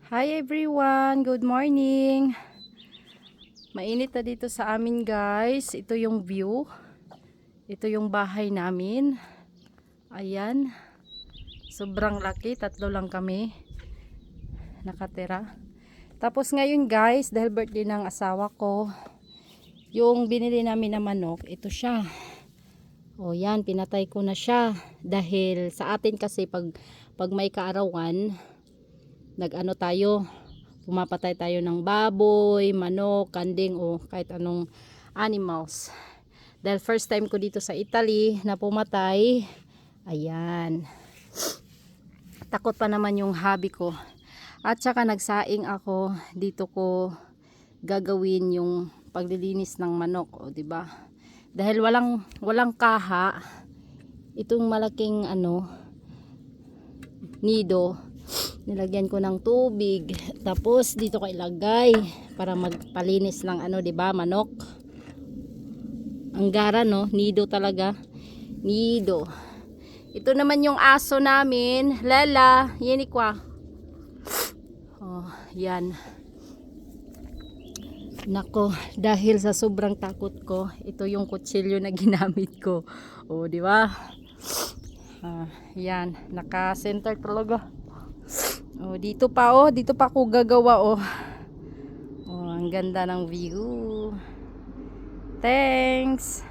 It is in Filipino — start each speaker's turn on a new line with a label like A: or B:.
A: Hi everyone, good morning. Mainit na dito sa amin guys. Ito yung view. Ito yung bahay namin. Ayan. Sobrang laki, tatlo lang kami nakatira. Tapos ngayon guys, dahil birthday ng asawa ko, yung binili namin na manok, ito siya. O yan, pinatay ko na siya. Dahil sa atin kasi pag may kaarawan, nag-ano tayo, pumapatay tayo ng baboy, manok, kanding o kahit anong animals. Dahil first time ko dito sa Italy na pumatay. Ayan. Takot pa naman yung hobby ko. At saka nagsaing ako, dito ko gagawin yung paglilinis ng manok, o di ba? Dahil walang kaha, itong malaking nido, nilagyan ko ng tubig, tapos dito ko ilagay para magpalinis ng di ba, manok. Ang gara no, nido talaga, nido. Ito naman yung aso namin, Lela, yenikwa. Oh, yan. Nako, dahil sa sobrang takot ko, ito yung kutsilyo na ginamit ko. Oh, di ba? Yan, naka-center talaga. Oh, dito pa ako gagawa oh. Oh, ang ganda ng view. Thanks.